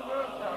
Yeah.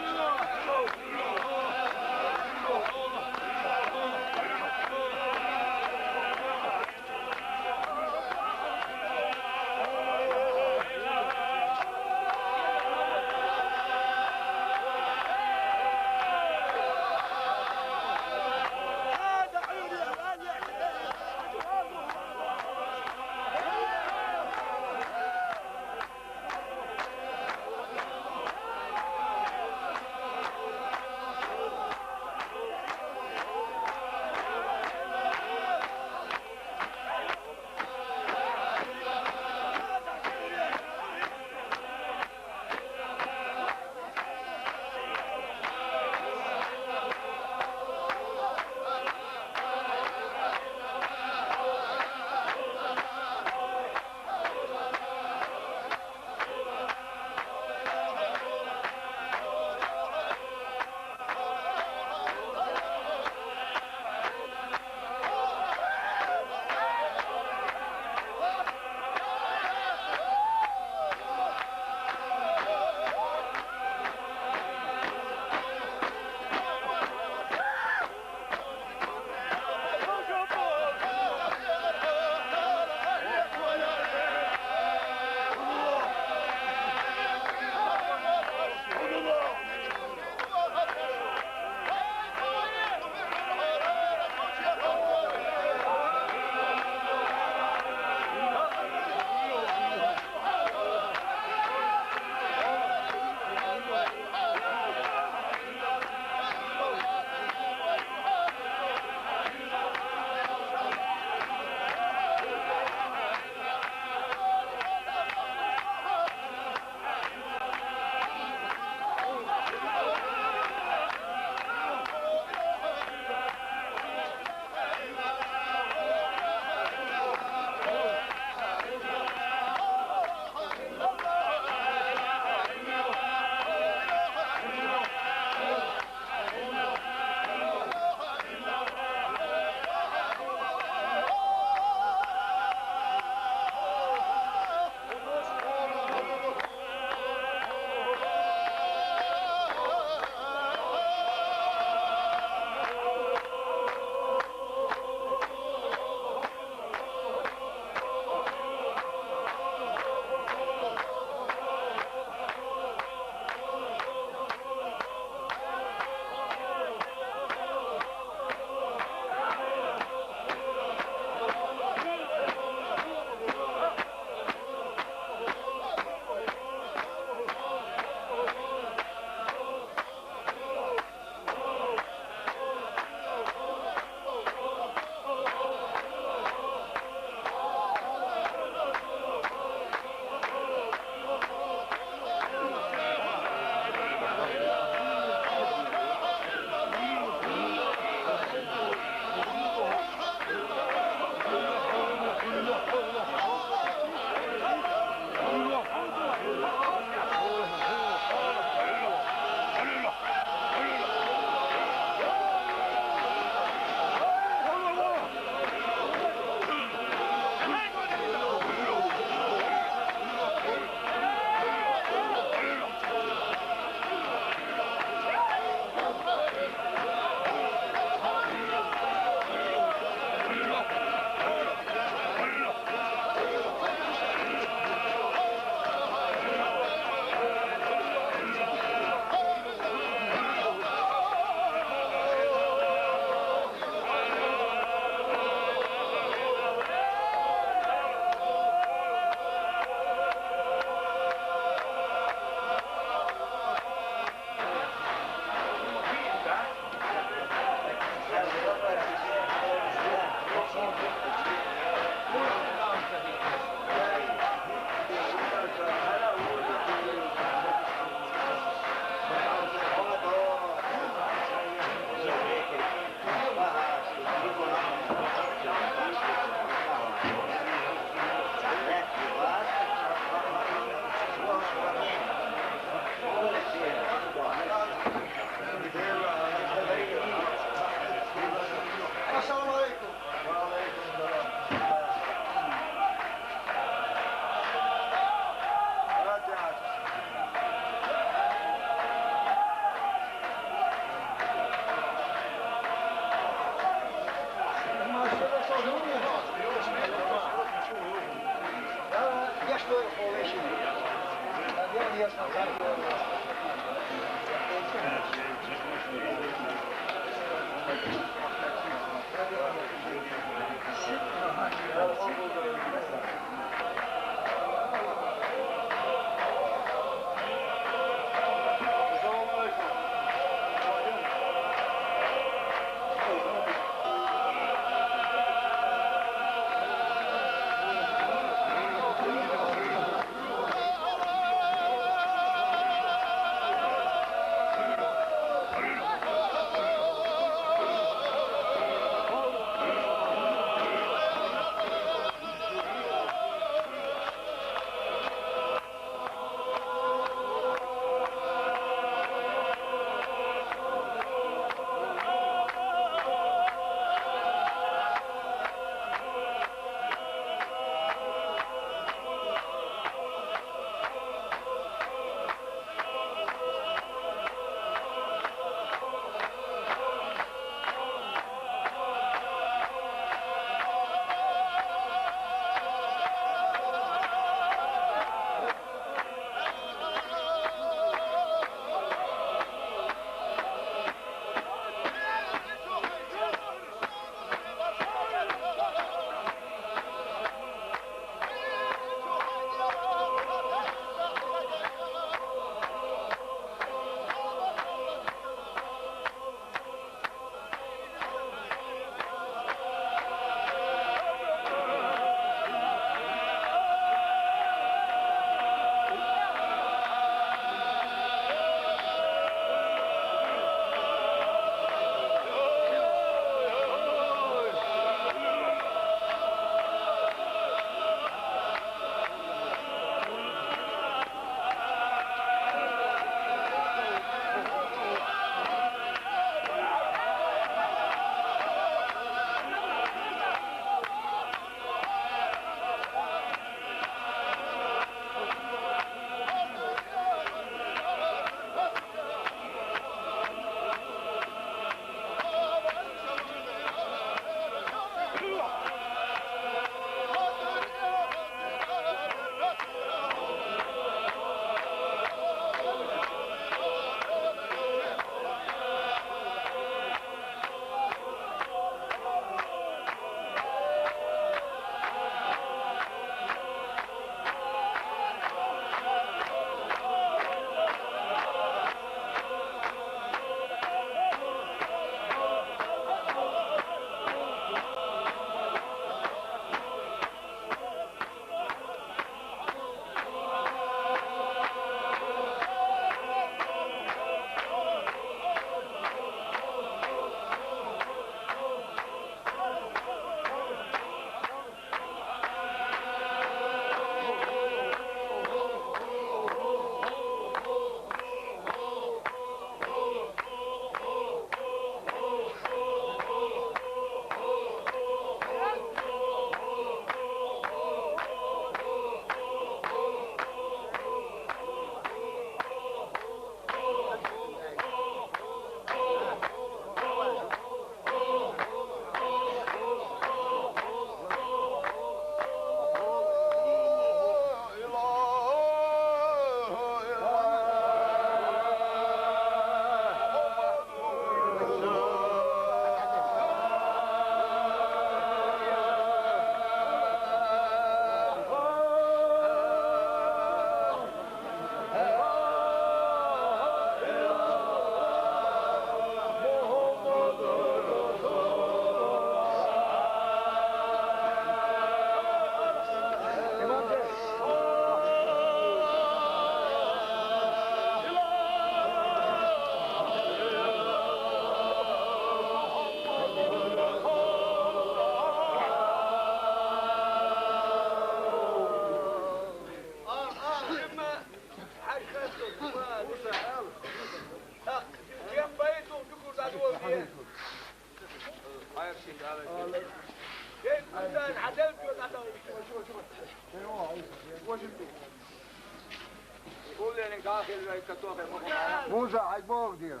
Musa, hij morgen hier.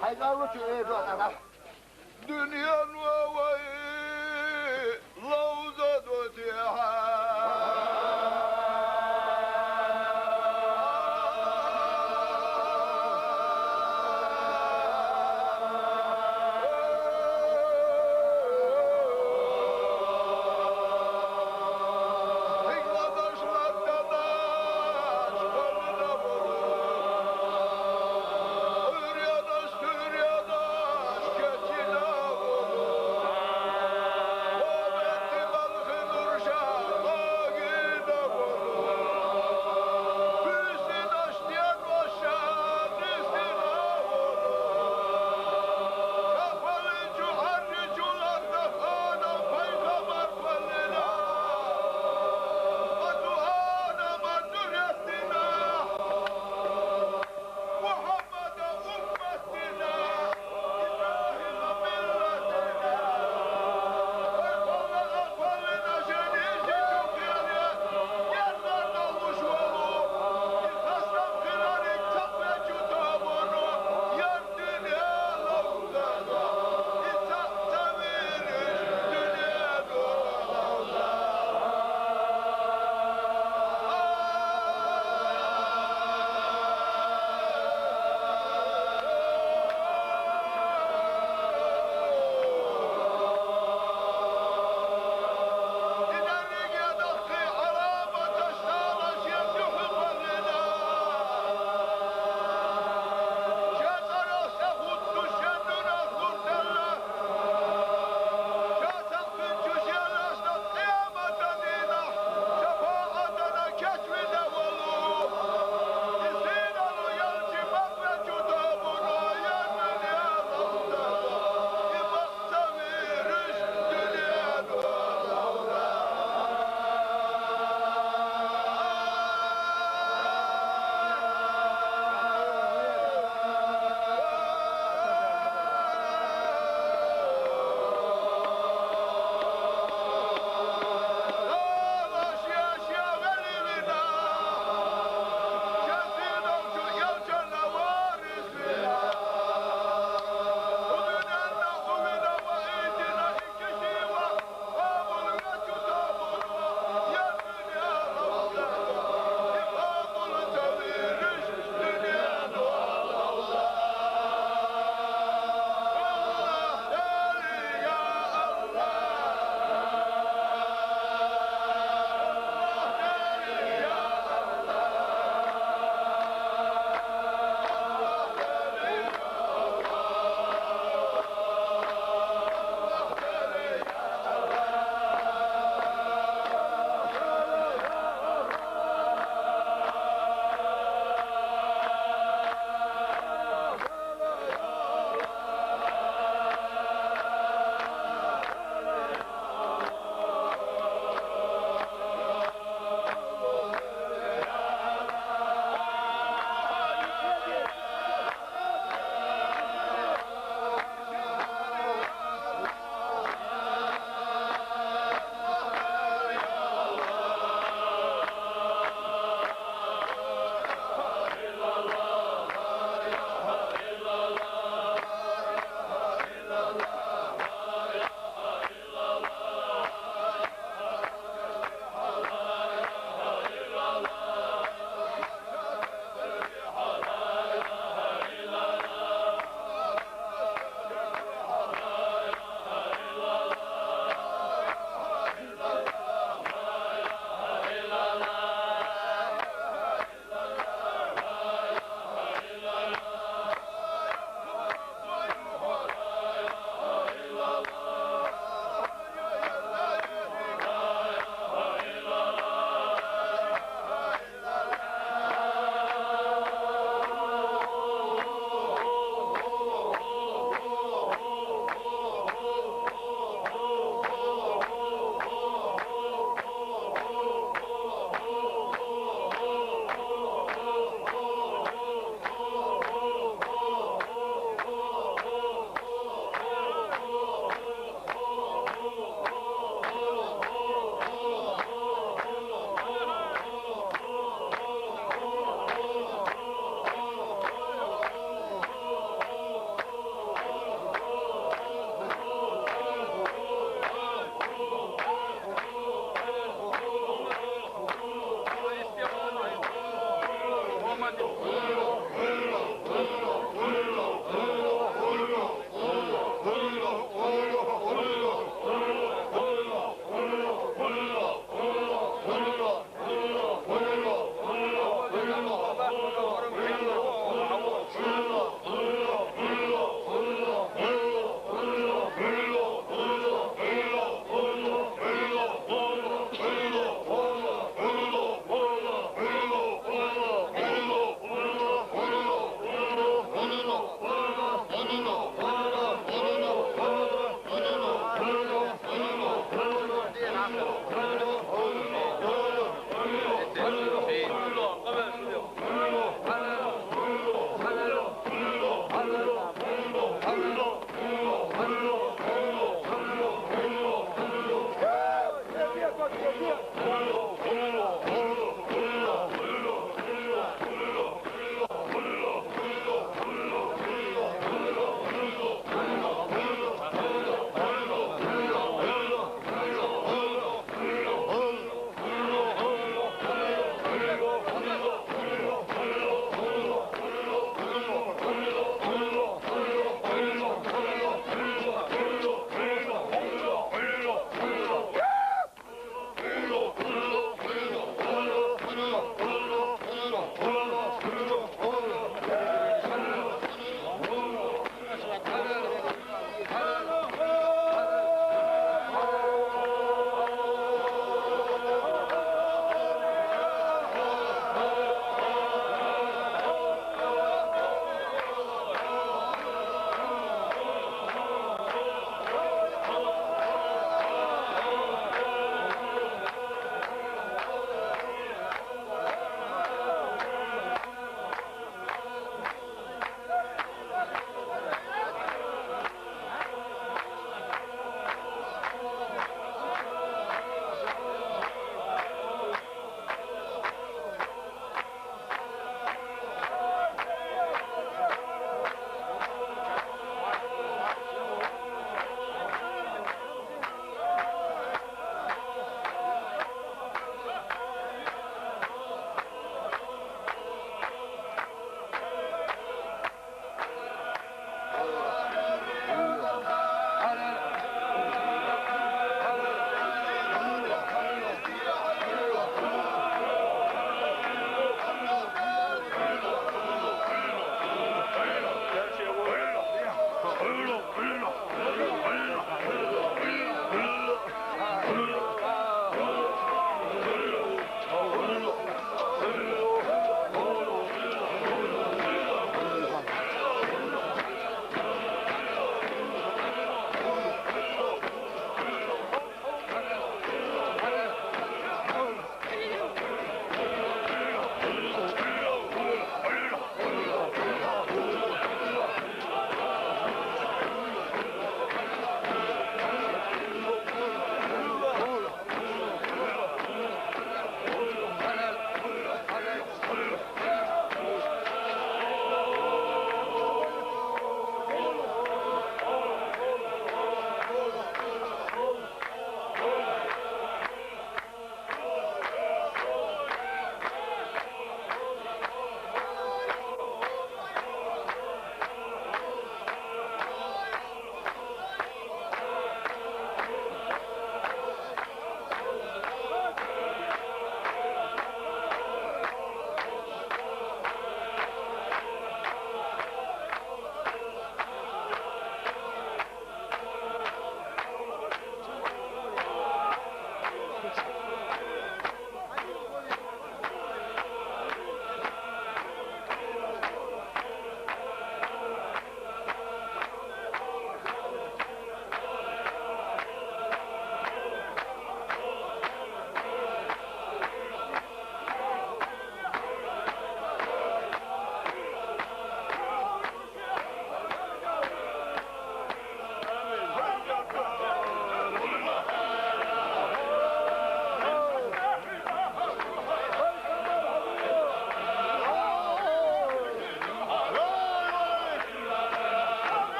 Hij gaat wat je even. Dünyanın havayı lavza dötüyor.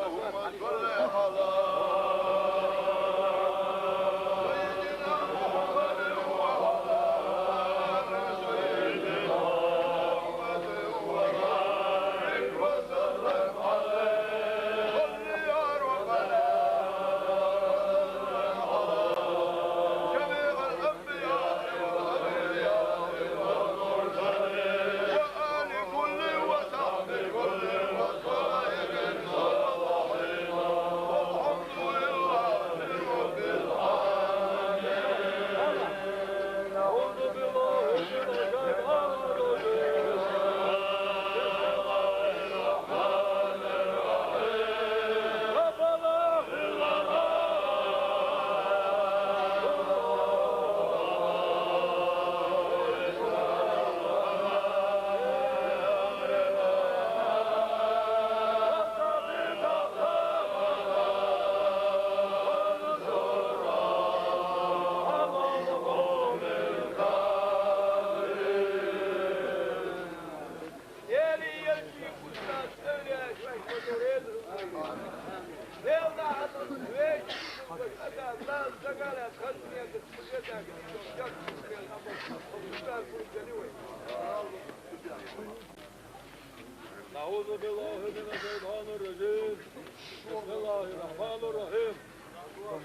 اللهم صل على أعوذ بالله من الشيطان الرجيم بسم الله الرحمن الرحيم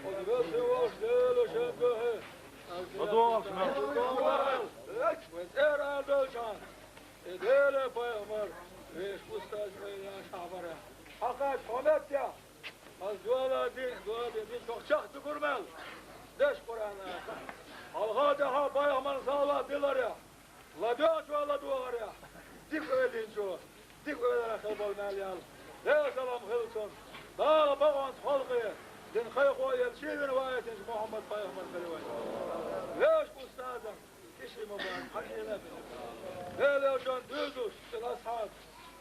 قدرت واشدل شبه وزير الدوشان إدير بيامر ريش مستاج بيا شعبرة حقا حمدتيا از دولا دين çok تقرمل دش قرآن الغادها بيامر سالا دلاريا لدوش ولا دواريا ديك öyleyince şu dik öyle kalbol melyal ya salam hilson dağ bağans halkı din kayık yelçivin vayetin Muhammed Peygamber belivay leş ustazım kişi mübarek hakine böyle can düzdüş ashab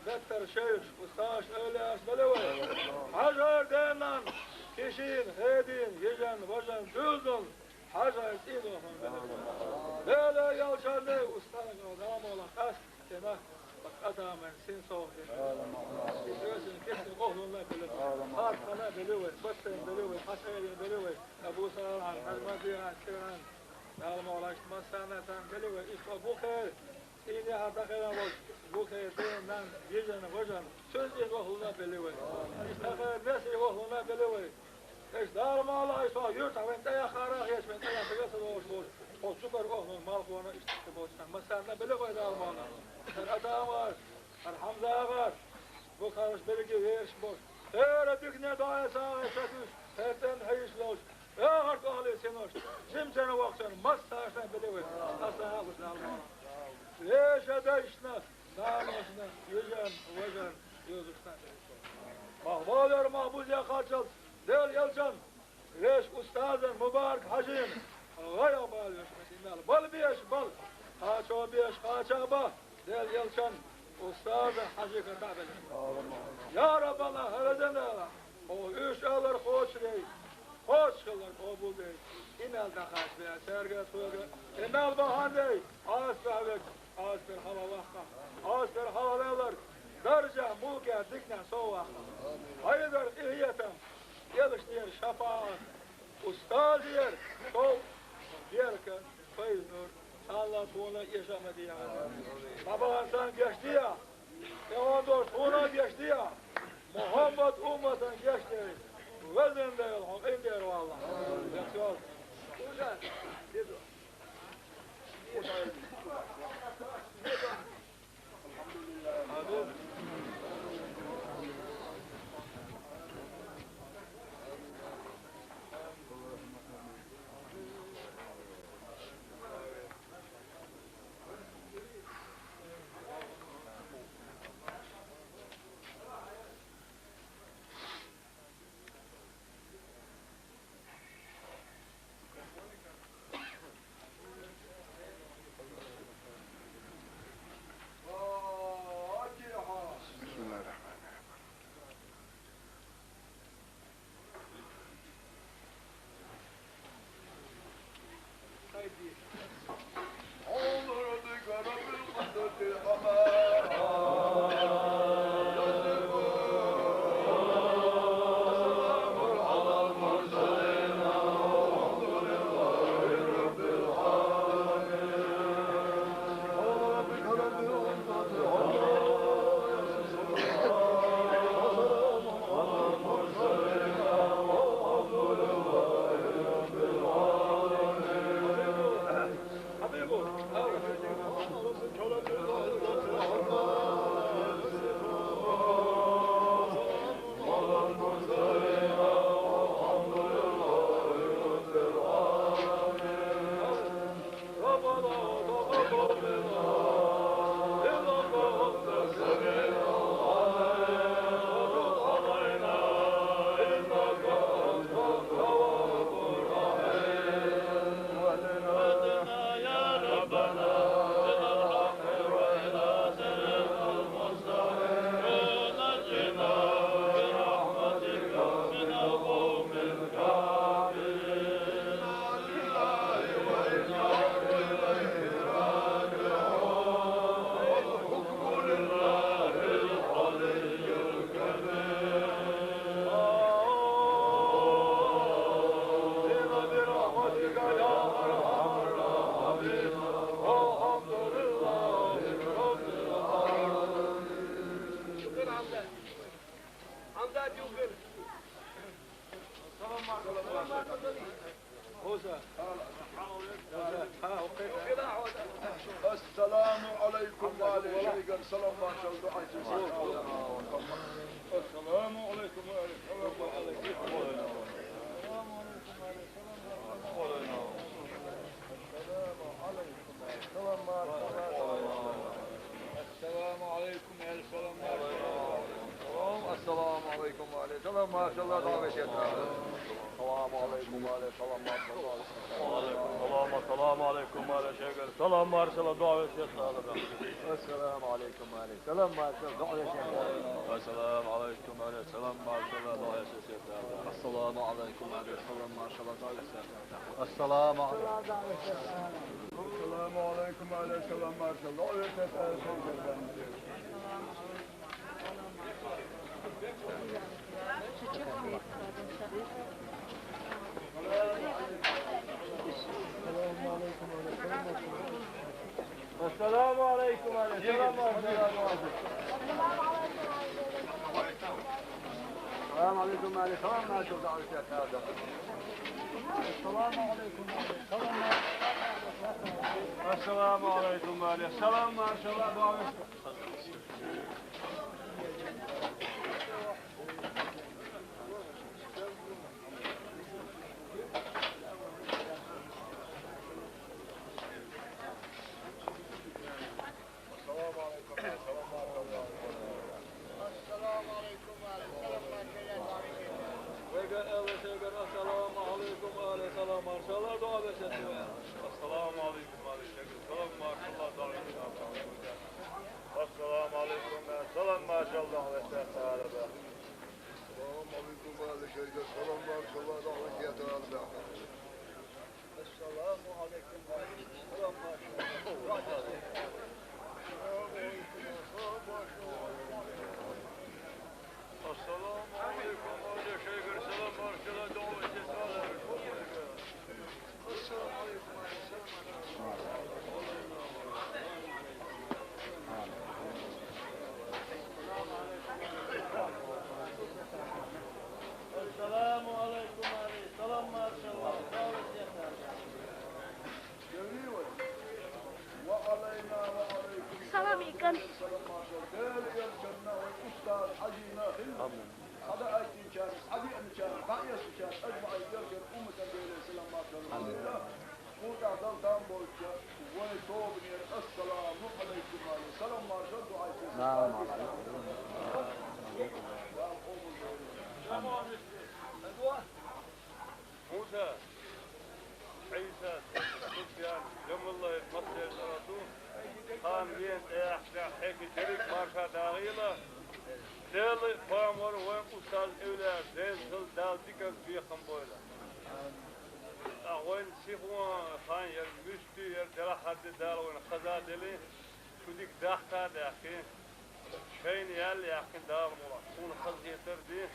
vetter şeyh ustaş öyle belivay hajar denen kişinin hedin yecan vajan düzdün hajar ido böyle yalçanlı ustanın adamı olan kas demek adamın sen soğuk İdrösün kesin oğlunla bilir Harkana biliyor, Batten biliyor, Hasan'ı biliyor Ebu Sa'lan, Hazmadiyan, Sinan Nalma ulaştırmazsan sen biliyor İşte bu kez İyi hatakına bak Bu kez dinden yiyeceğini kocan Söz oğluna biliyor İşte nesi oğluna biliyor İşte darma Allah İşte yurt avente yakarak geçmen Yakarak doğuş boş O süper oğlun mal konu işte boştan Mesela biliyor darma Allah Adam var, Hamza var, bu karış belki veriş boş. Öğrettik ne daha sağa satış, herten hayışlaş. Ya hark ağlıyor sen hoş. Cimcene vaksan, massaştan bile ver. Aslan ağustan alma. Leşede işine, namusuna, yüzen, vajan, yüzükten. Mahvalar mahbuzya kaçal, del yalcan. Leş ustazın, mübarek hacim. Gaya bal yaşmasın, bal beş, bal. Kaça beş, kaça bah. Del yalçan, ustazı hacı kırda Ya Rabballah, heveden Allah. O üç alır hoş rey. Hoş kılır kabul dey. İmel de kaç veya serget koyga. İmel bahan dey. Ağız behvek, ağız bir hava vakka. Ağız bir havalaylar. Darca, mulke, dikne, soğuk. Hayırdır ihyetem. Geliş diyer şafaat. Ustaz diyer. Sol. Diyer ki, feyz nur. Allah tuğuna yaşamadı ya. Baba sen geçti ya. Evandos tuğuna geçti ya. Muhammed ummetin geçti. Vezin değil, indir valla. Yakıyor. Güzel. Amin. السلام عليكم وعليكم السلام ورحمة الله السلام عليكم السلام عليكم وعليكم السلام ما شاء الله دعوة شيخنا السلام عليكم وعليكم السلام ما شاء الله السلام عليكم وعلى شيخ السلام ما شاء الله دعوة شيخنا السلام عليكم وعليكم السلام ما شاء الله دعوة شيخنا السلام عليكم وعلى السلام ما شاء الله دعوة شيخنا السلام عليكم وعليكم السلام ما شاء الله دعوة شيخنا السلام عليكم السلام عليكم وعليكم السلام ما شاء الله دعوة شيخنا السلام عليكم وعليكم السلام السلام عليكم وعليكم السلام ما شاء الله دعوة شيخنا السلام عليكم السلام عليكم وعليكم السلام ما شاء الله دعوة موسى عيسى سفيان يوم الله يتمثل الرسول قام بين احنا هيك جريك مارشا داغيله دل بامور وين استاذ اولاد دل دال ديكر في خمبوله اخوين سيخوان خان ير مشتي ير دلا حد دال وين خذا دلي شو ديك داختا داخل شين يال ياكن دال مولا كون خذ يتردي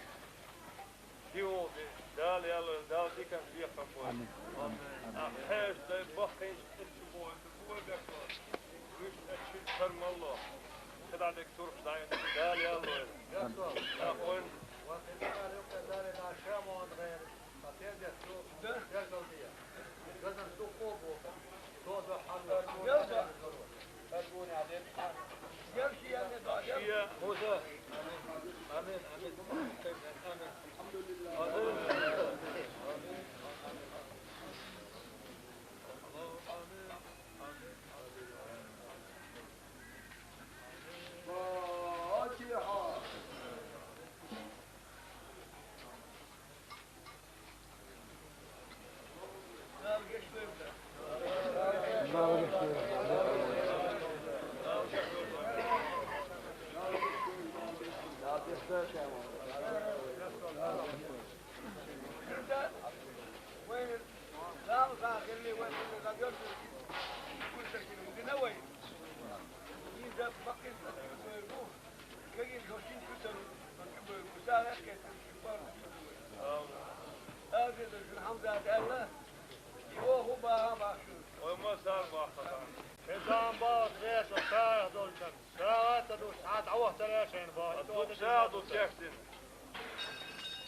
ديو دال يال دال ديك في خفوان حاج ده بخين تبوي دكتور مش اشي فرم الله خدع دكتور خدع دال يال يا اخوان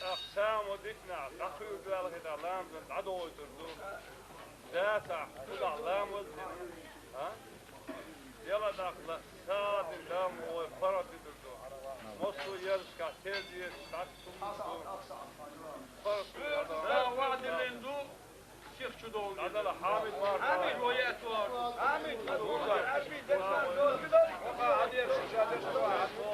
أقسام وديكنا تخيل بالغ الأعلام من عدو يتردون دافع كل أعلام والدين ها يلا داخل ساد اللام وفرط يتردون مصر يرسك تيزي تعتم فرط لا وعد اللندو شيخ شدول هذا حامد مار حامد وياتوار حامد حامد دول هذه الشجاعة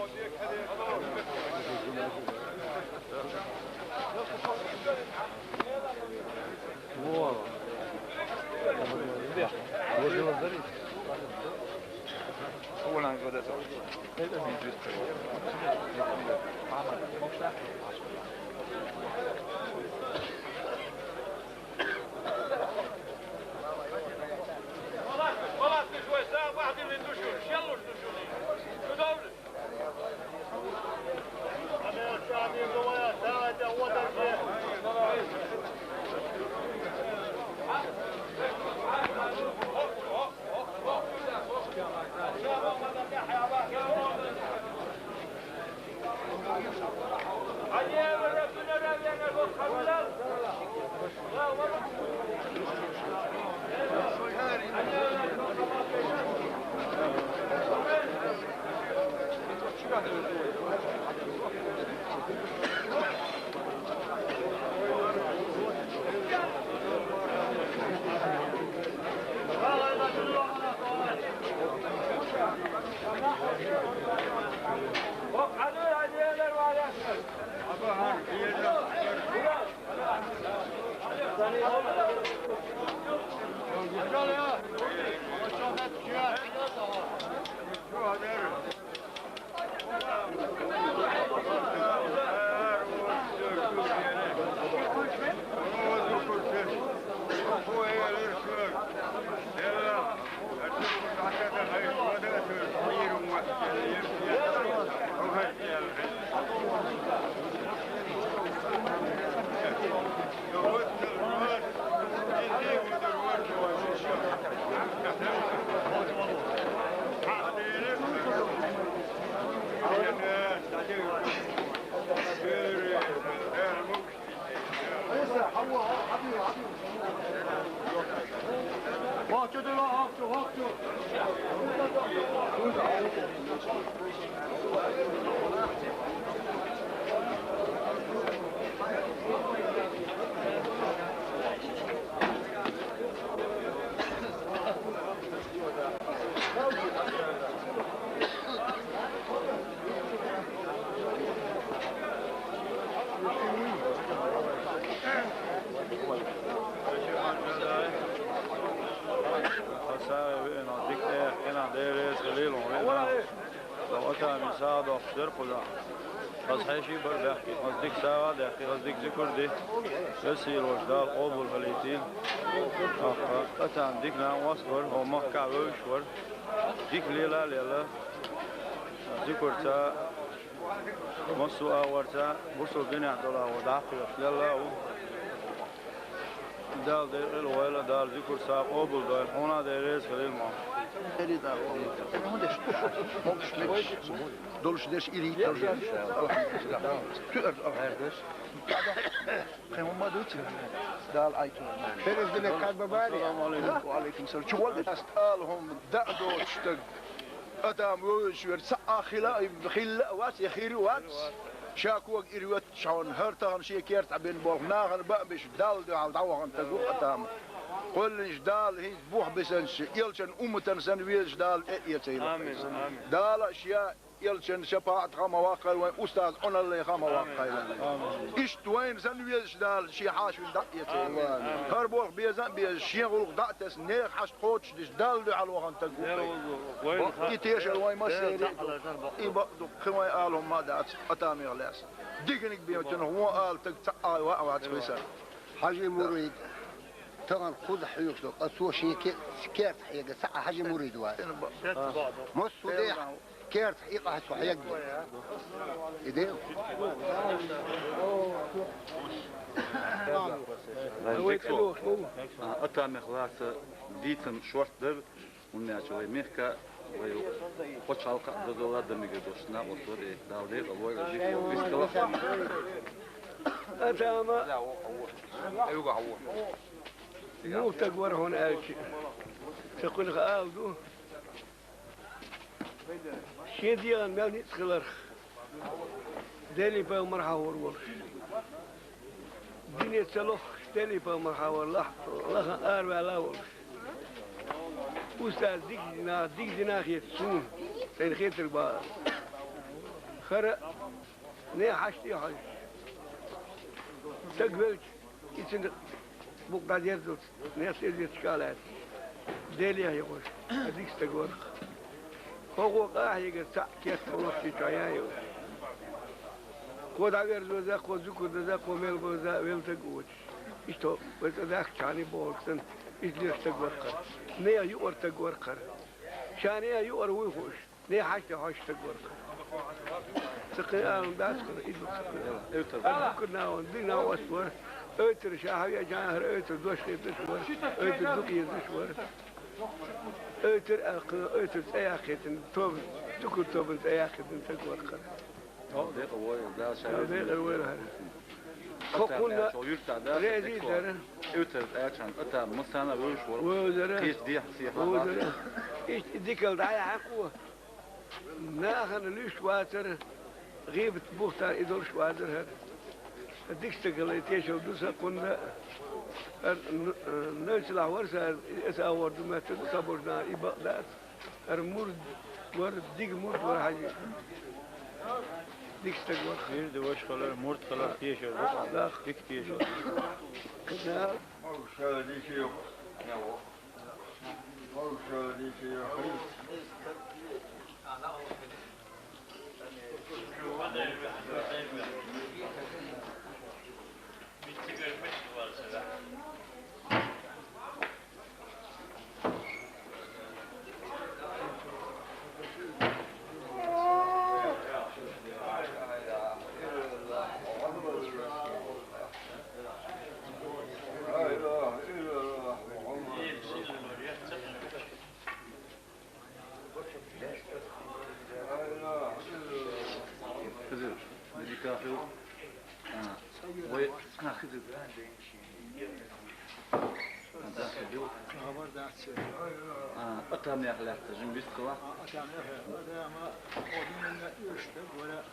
أتامي سعد أفسر قدا أصحيشي بربحكي أصدق سعد أخي أصدق ذكر يسير وجدال قبول فليتين أتام ديك نعم وصور ومحكع وشور ديك ليلة ذكر تا مصو أورتا بصو بني عبد الله ودعقي أفلال دال دير الويلة دال ذكر سا قبول دال هنا ديريز خليل معه Dolus des irrit. Geen maar doet ze. Daal uit. Dit is de kadbabari. Waalaikum salam. Chwal dit alhom da'do stuk. Adam وشور ساخلا بخيل وات يخير وات شاكوك إروت شون هرتان شي كيرت بين بوغناغن بقبش دال دو داوغن تقو أتام قل جدال هي بوح بسنش يلشن أمتن سنويل جدال إيتين آمين دال أشياء يلشن شفاعة خما واقع وين أستاذ أنا اللي خما واقع إشت وين سنويل جدال شي حاش من دقيتين هربوغ بيزن بيشيغل دقتس نيخ حش خوتش جدال دو على الوغن تقو يتيش الوين ما سيري يبقدو خواي قالهم ما دات أتامي غلاس ديكنك بيوتن هو قال تقطع وقعت فيسا حاجة مريد طبعا خذ حيوكسو أسوأ شيء كيرت حقيقة ساعة حاجة مريد واحد مصو ديح كيرت حقيقة حسو حقيقة إيديو أتامي خلاص ديتن شورتر ونأتي ميخكا وخش حلقة دولار دميجي دوشنا وصوري داودي الويل دي بيستلف أتاما أيوة عوض مو تقور هون ألشي تقول خالدو شي ديال مالني تخلر دالي با مرحاور ورش دنيا تلوخ دالي با مرحاور لخ أربع لا ورش أستاذ ديك دناخية سون تين خيتر با خرق نيا حشتي حش تقبلت يتن بوك بعد يردوت ناس اللي تشكالات دالي هي وش هذيك تقول هو قاعد يقول كيف تروح تشايا خود اگر زوزا خود زكو زا قومل بوزا ويل تقول اشتو وتذاك شاني بوكسن إجلس تقول قر نيا يور تقول قر شانيا يور ويخوش نيا حاجة تقول قر سقيان داس قر إجلس كنا وندينا واسور أوتر شاهي جاهر أوتر دوش يدشور أوتر دوك يدشور أوتر سياخيتن توب تكو توب سياخيتن تقول قر دقيقة وين ده شيء دقيقة وين هذا خقولنا ريدي ترى أوتر أشان أتا مصنع ويشور وزرا كيس دي حسيح وزرا إيش ديك الدعاية حقوه ناخن ليش واتر غيبة بوختار إدور شوادر هذا ديك استقليتيش ودوسا كنا نرجع ورسا أساور دم تصبرنا إبادات المرد ورد ديك مرد ولا حاجة ديك استقبل خير دوش خلر مرد خلر تيشر لا ديك تيشر كنا أتهم يا أخلاق تجمع بيستوا أتهم يا أخلاق ودينا يشتغل ولا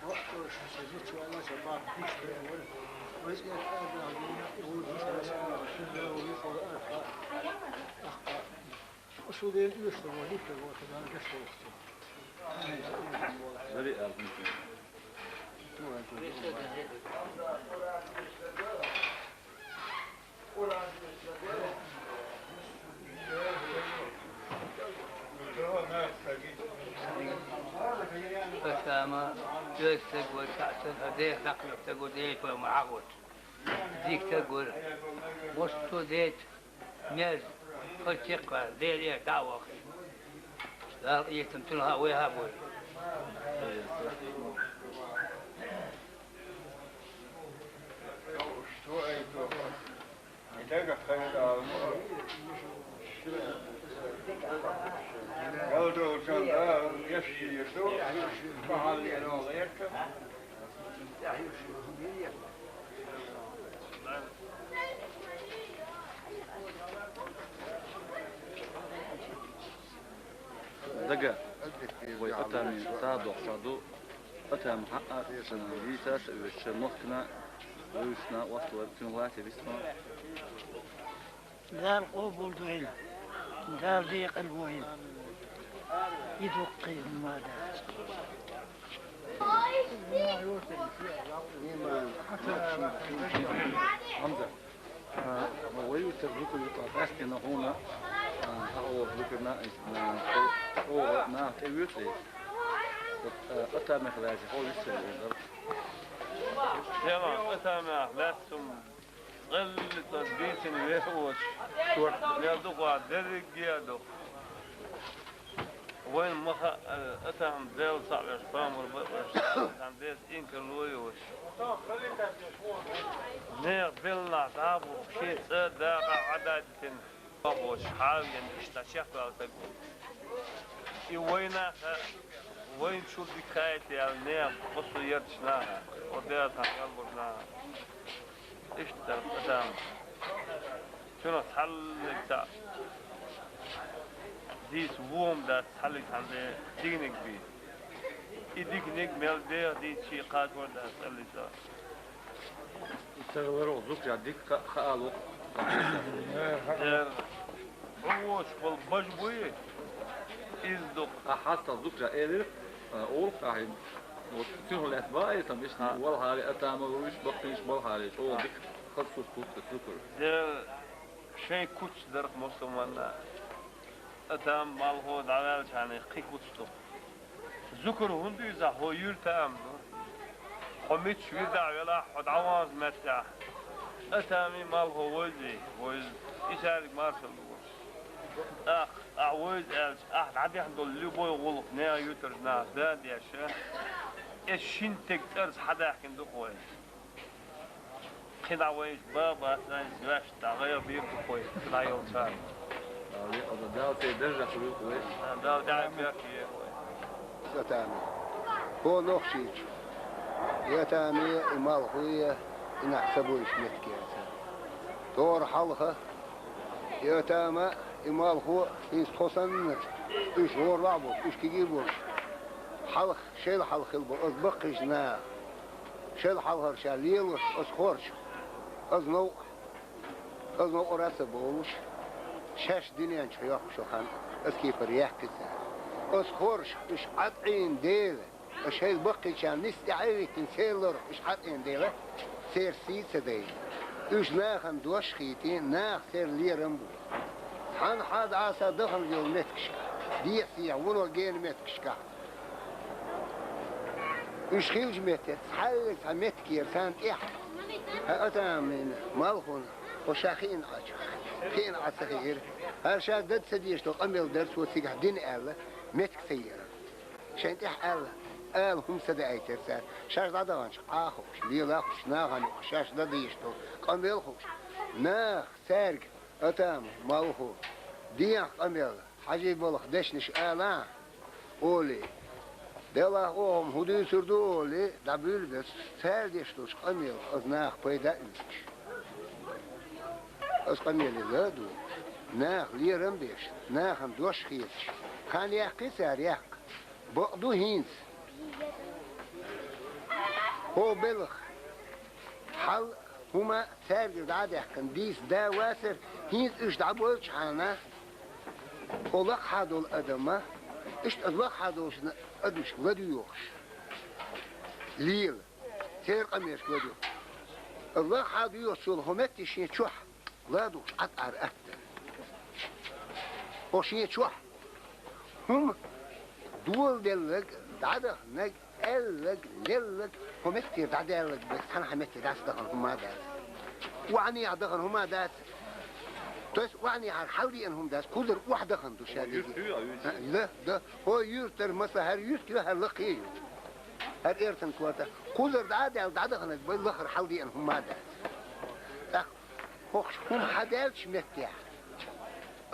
وقتش سجلت ولا شباب يشتغل ولا ويسأل أبا عدينا يقول يشتغل ويفضل أخطاء وسودين يشتغل ويشتغل وكذا يشتغل very early. أتاما يستق وشعسل هديه نقلب تقول ديت ومعقود ديك تقول وسطو ديت ميز فالشقة ديت دعوة لا يتمثلها ويهابون دقة وأتامي صادق صادق أتام حقق سنويتا وش مخنا ويشنا وصل تنواتي بسمه دار قبول دوين دار ضيق الوين يدقي المادة حمزة ويوتر ذكر يطاقاش كنا هنا هو ذكرنا هو ما كيوتري أتام خلاص هو يسوي يلا أتام لازم غل تدبيس ويهوش يدق عددك يدق وين مخ أتام ديل صعب إشفام عن ديس إنك الويوش نير بلنا تعب وشيء صدق عدد وش حال ينشتشف على تقول وين شو ذكريات يعني نير بصوا يرتشناها وديتها يلبرناها إيش ترى شنو تحلق تا ديس ووم ده تحلق عند دينك بي إيديك نيك ميل ده دي شيء قاد ورده تسألي تا تغيروا ذكر عندك خالو هو شغل بجبوي إزدق حتى ذكر إيرف أول فاهم وتنو الأتباع يتم إيش والهاري أتامر ويش بقيش والهاري هو ذكر خصوص ذكر ده شيء كوتش درك مسلمنا أتام مالهود على يعني قي كوتشتو ذكر هندو إذا هو يرتام خميت شويدا ولا حد عواز متع أتامي مالهو وز إشارك مارشل أخ أعوز أحد عادي هندول اللي بوي غلط نيا يوترنا ده يا شيخ إيش شنتك ترز حدا يحكي دخوي خد عويش بابا زواج تغير بيك خوي لا يوصل ده تدرج خوي ده داعم يحكي ستامي هو نخشي يتامي مال خويا نحسبوش متكيسة دور حلقة يتامى مال خو يسخصن إيش هو رعبه إيش كيجيبه حلق شيل حلق البو أسبقش نا شيل حلق شاليل أسخورش أزنو أراسة بولش شاش دنيا شيوخ شخان أسكيف رياح كسا أسخورش إيش عطعين ديلة إيش هيل بقي شان نستعيرك نسيلر إيش عطعين ديلة سير سيسة ديلة إيش ناخن دوش خيتين ناخ سير لي رمبو حان حاد عاسا دخل يوم متكشكا دي سيع ونو جين متكشكا إيش خيلج متت حلق متكير كانت إح أتا من مالخون وشاخين عاجخ خين عسخير هالشاك دد سديش تو قميل درس وثيقح دين آله متك سيرا شانت إح آل هم سدعي ترسال شاش دادغانش آخوش ليلاخوش ناغانوش شاش داديش تو قميل خوش ناخ سارق أتام مالخون دياخ قميل حاجي بلخ دشنش آلان أولي دلا اوم هدي سردو أولي دبيل بس سردشتوش قميل أزناخ بيدا إلش أز قميل لادو ناخ ليرم بيش ناخن دوش خيش خان يحقي سار يحق بقدو هينس هو بلخ حل هما سارج دعاد يحقن ديس دا واسر هينس إش دعبولش حانا ولق حادو الأدمة إيش أطلق حادوش أدوش وديوش ليل تير قميش وديوش الله حادوش شلهمت شين شح لادوش أطعر أكتر وشين شح هم دول دلق دعده نج ألق للق هم كتير تعدي بس أنا حمتي داس دخن هما داس وعني دخن هما داس بس وعني على حولي إنهم داس كل واحد دخن دوش هذه لا ده هو يرتر مثلا هر يرتر هاللقيه هر إيرتن كواتا كل عادي على دخن بالآخر حولي إنهم ما داس هم حدالش متع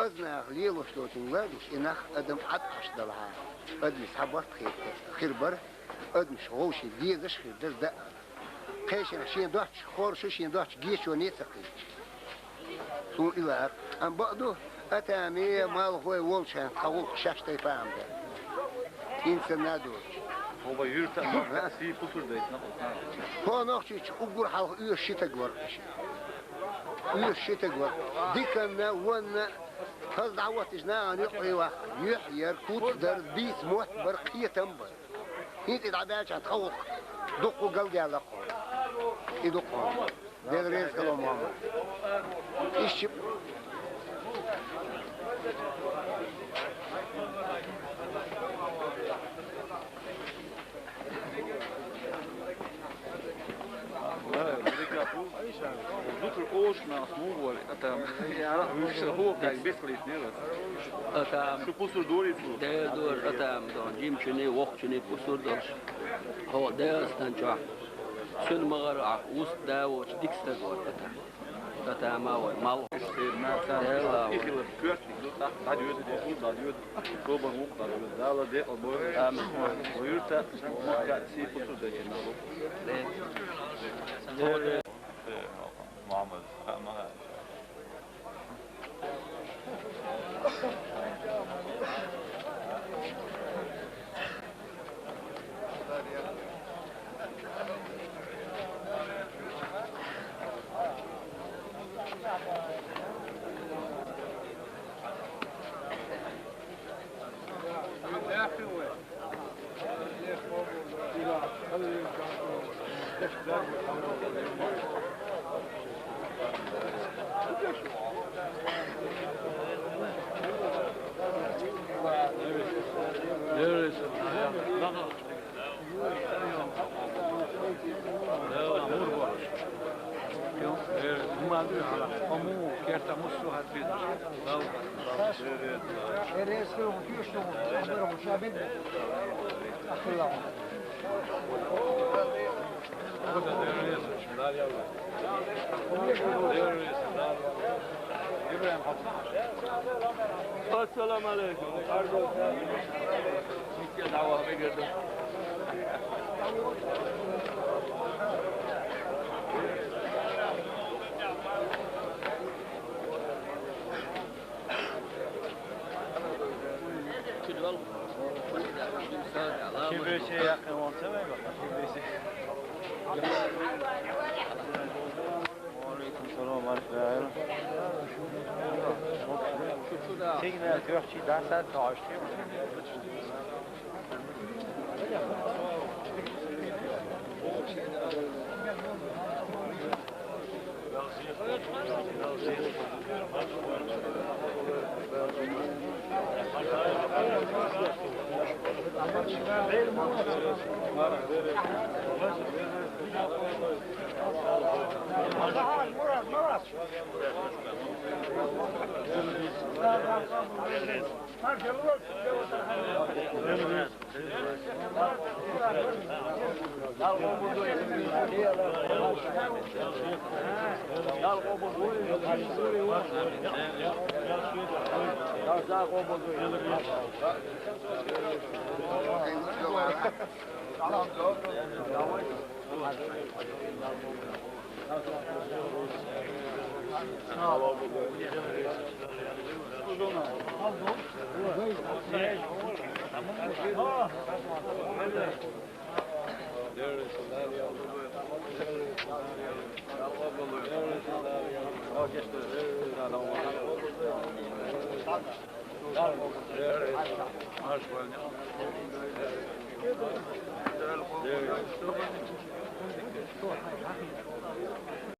أذنا غليل وشلوتين لادوش إنخ أدم عطش دلها أدم سحبت خير بر أدم شغوشي ديزش خير در ده قيش نحشين دوحش خور شوشين دوحش جيش ونيتقي سون إلى أم بعده أتامي مال هو ولشان قول شاش تيفهم ده إنسان نادوش هو يرتاح في بصور ده هو نحشي أقول حال إيه الشتاء جور إيه الشتاء جور ديكنا ونا هل دعوت جنا نقري واحد يحيى ركوت در بيت موت برقية تنبر هيت العباش هتخوق دقوا قلبي على قول يدقوا ده الرئيس كلام ماما إيش ذكر اوش مع اسمه ولا هو كان بيسكلي نيرس شو بوصل دوري ده دور أتام دون جيم شني وقت شني بوصل دور هو ده استنجع شن مغر عقوس ده وش ديك استدور أتام ما مال ما كان يخيل كورت ده بعد يود ده يود كوبا وقت ده ده ده أبوه ويرتا ما كان سي بوصل ده كنا معمل ما السلام عليكم. دعوة بقدر. كيف يا أخي وانت ما يبقى كيف وعليكم السلام ورحمة الله. تيجي تروح شيء درس تعاشي.